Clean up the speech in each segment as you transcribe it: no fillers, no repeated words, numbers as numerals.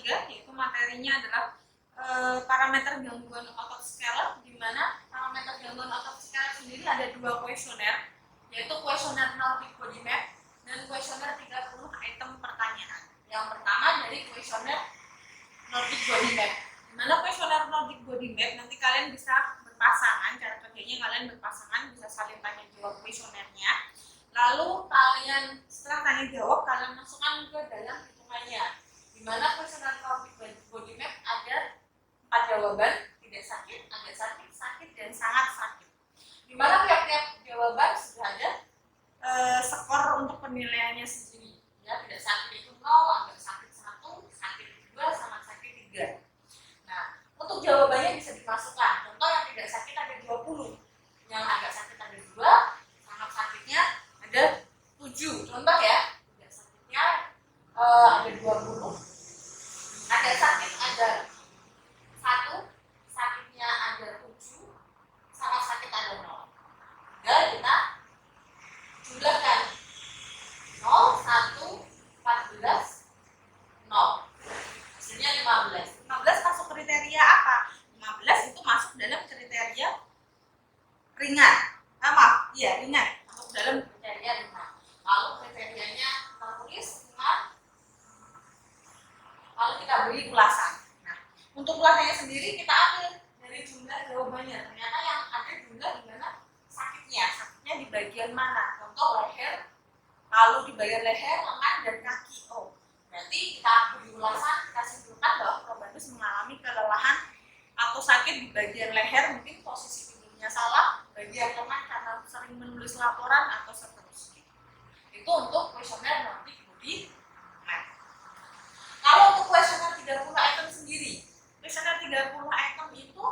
3, yaitu materinya adalah parameter gangguan otot scalar, di mana parameter gangguan otot scalar sendiri ada 2 kuesioner, yaitu kuesioner Nordic Body Map dan kuesioner 30 item pertanyaan. Yang pertama dari kuesioner Nordic Body Map. Di mana kuesioner Nordic Body Map nanti kalian bisa berpasangan, cara kerjanya kalian berpasangan, bisa saling tanya jawab kuesionernya. Lalu kalian setelah tanya jawab kalian masukkan ke dalam hitungannya. Di mana kuesioner Nordic Body Map ada 4 jawaban, tidak sakit, agak sakit, sakit, dan sangat sakit. Di mana tiap-tiap jawaban sudah ada skor untuk penilaiannya sendiri. Ya, tidak sakit itu 0, agak sakit 1, sakit 2, sangat sakit 3. Nah, untuk jawabannya bisa dimasukkan. Contoh yang tidak sakit ada 20, yang agak sakit ada 2, sangat sakitnya ada 7. Contoh ya, tidak sakitnya ada 20, agak sakit ada 1, sakitnya ada 7, sangat sakit ada 0. Dan kita jumlahkan 0, 1, 14, 0. Hasilnya 15. 15 masuk kriteria apa? 15 itu masuk dalam kriteria ringan. Ringan. Masuk dalam kriteria ringan. Lalu kriterianya tertulis ringan. Lalu kita beri ulasan. Nah, untuk ulasannya sendiri kita ambil dari jumlah jawabannya. Ternyata yang ada jumlah di mana sakitnya di bagian mana? Contoh leher, lalu di bagian leher, lengan, dan kaki. Oh, berarti kita beri ulasan, kita simpulkan bahwa Probandus mengalami kelelahan atau sakit di bagian leher, mungkin posisi tidurnya salah, bagian lengan karena sering menulis laporan atau seterusnya. Itu untuk kuesioner Nordic Body Map. Kalau untuk kuesioner 30 item sendiri, kuesioner 30 item itu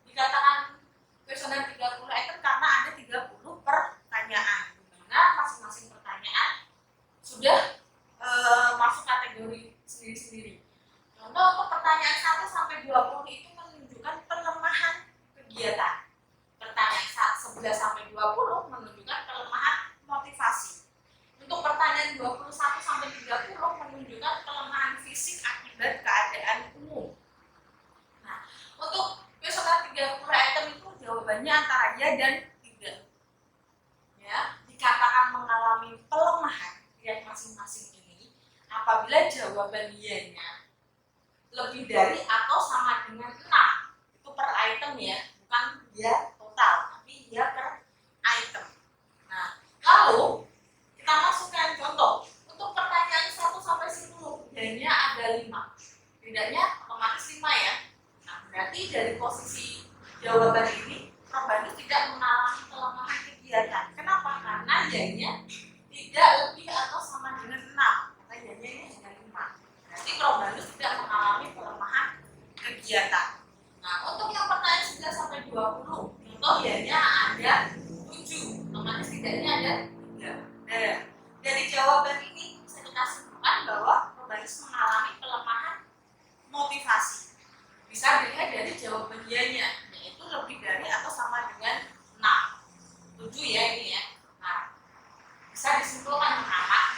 dikatakan kuesioner 30 item karena ada 30 pertanyaan, di mana masing-masing pertanyaan sudah masuk kategori sendiri-sendiri. Contoh untuk pertanyaan 1 sampai 20 itu menunjukkan pelemahan kegiatan. Pertanyaan 11 sampai 20 menunjukkan pelemahan motivasi. Untuk pertanyaan 21 sampai 30 menunjukkan kelemahan fisik akibat keadaan umum. Nah, untuk kuesioner 30 item itu jawabannya antara ya dan tidak. Ya, dikatakan mengalami pelemahan yang masing-masing ini apabila jawaban iya-nya lebih dari atau sama dengan 6. Itu per item ya, bukan ya total, tapi ya per item. Nah, lalu kita masukkan contoh. Untuk pertanyaan 1 sampai 10, iya-nya ada 5. Tidaknya otomatis 5 ya. Nah, berarti dari posisi jawaban ini Probandus tidak mengalami kelemahan kegiatan. Kenapa? Karena iya-nya tidak lebih atau sama dengan 6. Karena iya-nya ini hanya 5. Berarti Probandus tidak mengalami pelemahan kegiatan. Nah, untuk yang pertanyaan 11 sampai 20, contoh iya-nya ada 7. Otomatis tidaknya ada 3. Nah, dari jawaban ini bisa kita simpulkan bahwa Probandus mengalami pelemahan motivasi. Bisa dilihat dari jawaban iya-nya, yaitu lebih dari atau sama dengan 6. 7 ya ini ya. Nah, bisa disimpulkan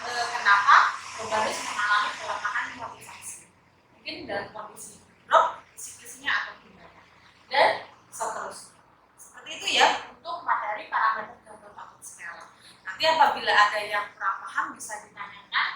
kenapa Probandus mengalami pelemahan motivasi. Mungkin dalam kondisi drop, psikisnya atau gimana. Dan seterusnya. Seperti itu ya untuk materi parameter gangguan otot scalar. Nanti apabila ada yang kurang paham bisa ditanyakan.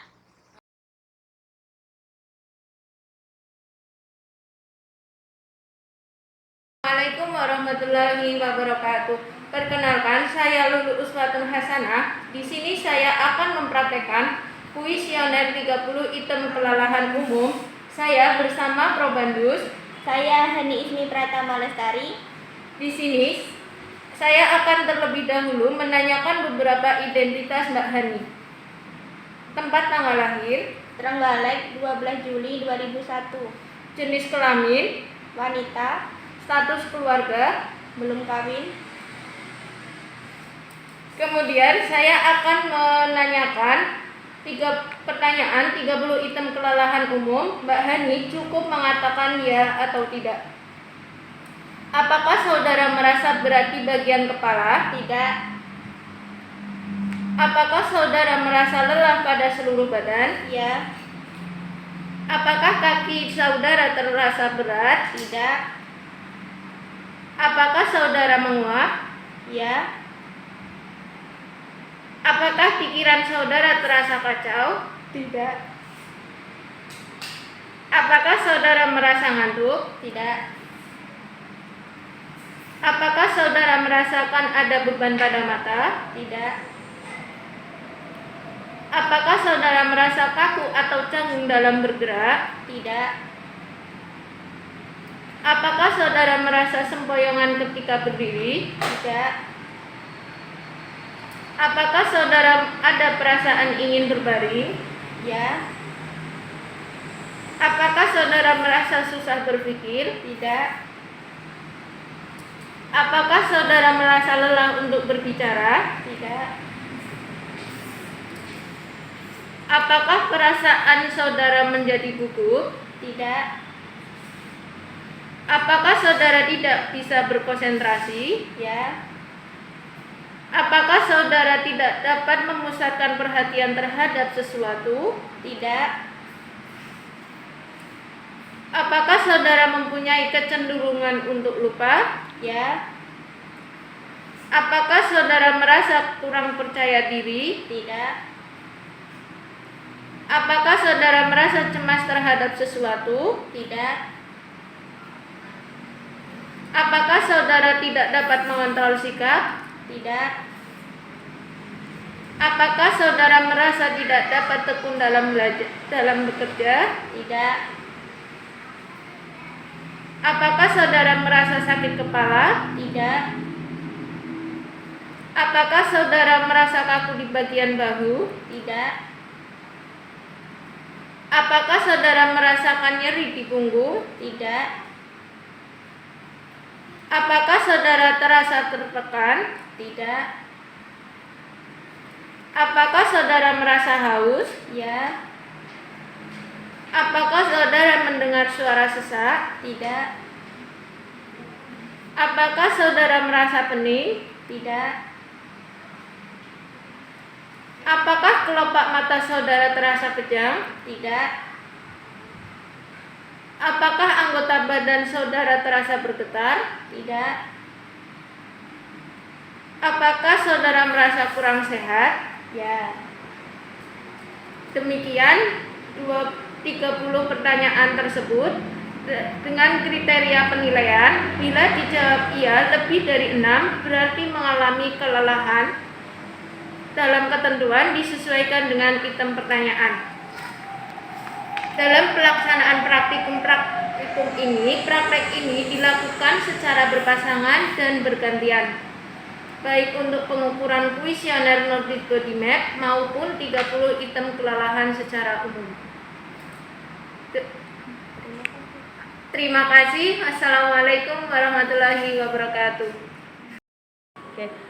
Assalamualaikum warahmatullahi wabarakatuh. Perkenalkan, saya Lulu Uswatun Hasanah. Di sini saya akan mempraktekkan kuesioner 30 item kelelahan umum. Saya bersama Probandus. Saya Hani Ismi Pratama Lestari. Di sini saya akan terlebih dahulu menanyakan beberapa identitas Mbak Hani. Tempat tanggal lahir, Trenggalek 12 Juli 2001. jenis kelamin, Wanita. status keluarga, Belum kawin. Kemudian saya akan menanyakan 3 pertanyaan 30 item kelelahan umum. Mbak Hani cukup mengatakan ya atau tidak. Apakah saudara merasa berat di bagian kepala? Tidak. Apakah saudara merasa lelah pada seluruh badan? Ya. Apakah kaki kaki saudara terasa berat? Tidak. Apakah saudara menguap? Ya. Apakah pikiran saudara terasa kacau? Tidak. Apakah saudara merasa ngantuk? Tidak. Apakah saudara merasakan ada beban pada mata? Tidak. Apakah saudara merasa kaku atau canggung dalam bergerak? Tidak. Apakah saudara merasa sempoyongan ketika berdiri? Tidak. Apakah saudara ada perasaan ingin berbaring? Ya. Apakah saudara merasa susah berpikir? Tidak. Apakah saudara merasa lelah untuk berbicara? Tidak. Apakah perasaan saudara menjadi gugup? Tidak. Apakah saudara tidak bisa berkonsentrasi? Ya. Apakah saudara tidak dapat memusatkan perhatian terhadap sesuatu? Tidak. Apakah saudara mempunyai kecenderungan untuk lupa? Ya. Apakah saudara merasa kurang percaya diri? Tidak. Apakah saudara merasa cemas terhadap sesuatu? Tidak. Apakah saudara tidak dapat mengontrol sikap? Tidak. Apakah saudara merasa tidak dapat tekun dalam bekerja? Tidak. Apakah saudara merasa sakit kepala? Tidak. Apakah saudara merasa kaku di bagian bahu? Tidak. Apakah saudara merasakan nyeri di punggung? Tidak. Apakah saudara terasa tertekan? Tidak. Apakah saudara merasa haus? Ya. Apakah saudara mendengar suara sesak? Tidak. Apakah saudara merasa pening? Tidak. Apakah kelopak mata saudara terasa kejang? Tidak. Apakah anggota badan saudara terasa bergetar? Tidak. Apakah saudara merasa kurang sehat? Ya. Demikian 30 pertanyaan tersebut dengan kriteria penilaian. Bila dijawab iya lebih dari 6 berarti mengalami kelelahan. Dalam ketentuan disesuaikan dengan item pertanyaan. Dalam pelaksanaan praktikum praktek ini dilakukan secara berpasangan dan bergantian, baik untuk pengukuran kuesioner Nordic Body Map maupun 30 item kelelahan secara umum. Terima kasih. Assalamualaikum warahmatullahi wabarakatuh. Oke.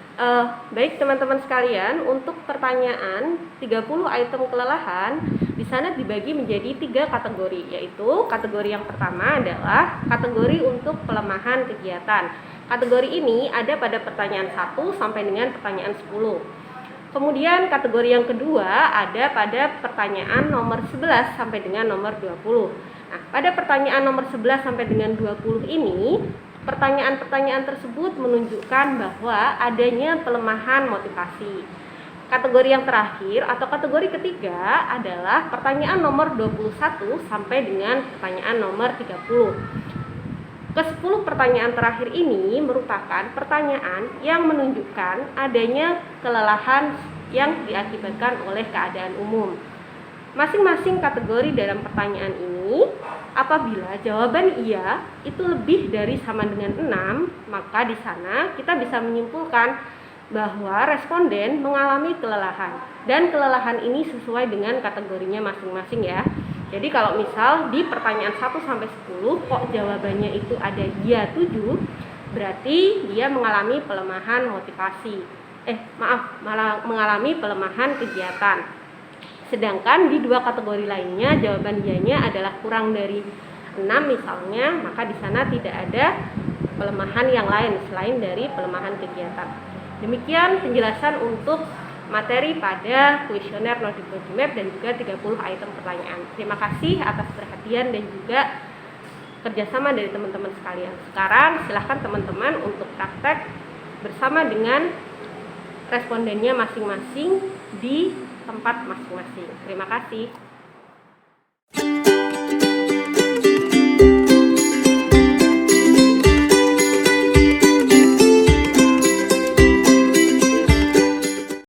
Baik teman-teman sekalian, untuk pertanyaan 30 item kelelahan di sana dibagi menjadi 3 kategori, yaitu kategori yang pertama adalah kategori untuk pelemahan kegiatan. Kategori ini ada pada pertanyaan 1 sampai dengan pertanyaan 10. Kemudian kategori yang kedua ada pada pertanyaan nomor 11 sampai dengan nomor 20. Nah, pada pertanyaan nomor 11 sampai dengan 20 ini pertanyaan-pertanyaan tersebut menunjukkan bahwa adanya pelemahan motivasi. Kategori yang terakhir atau kategori ketiga adalah pertanyaan nomor 21 sampai dengan pertanyaan nomor 30. Ke-10 pertanyaan terakhir ini merupakan pertanyaan yang menunjukkan adanya kelelahan yang diakibatkan oleh keadaan umum. Masing-masing kategori dalam pertanyaan ini, apabila jawaban iya itu lebih dari sama dengan 6, maka di sana kita bisa menyimpulkan bahwa responden mengalami kelelahan. Dan kelelahan ini sesuai dengan kategorinya masing-masing ya. Jadi kalau misal di pertanyaan 1 sampai 10 kok jawabannya itu ada iya 7, berarti dia mengalami pelemahan motivasi. Malah mengalami pelemahan kegiatan. Sedangkan di 2 kategori lainnya jawaban ianya adalah kurang dari 6 misalnya, maka di sana tidak ada pelemahan yang lain selain dari pelemahan kegiatan. Demikian penjelasan untuk materi pada kuesioner Nordic Body Map dan juga 30 item pertanyaan. Terima kasih atas perhatian dan juga kerjasama dari teman-teman sekalian. Sekarang silahkan teman-teman untuk praktek bersama dengan respondennya masing-masing di tempat masing-masing. Terima kasih.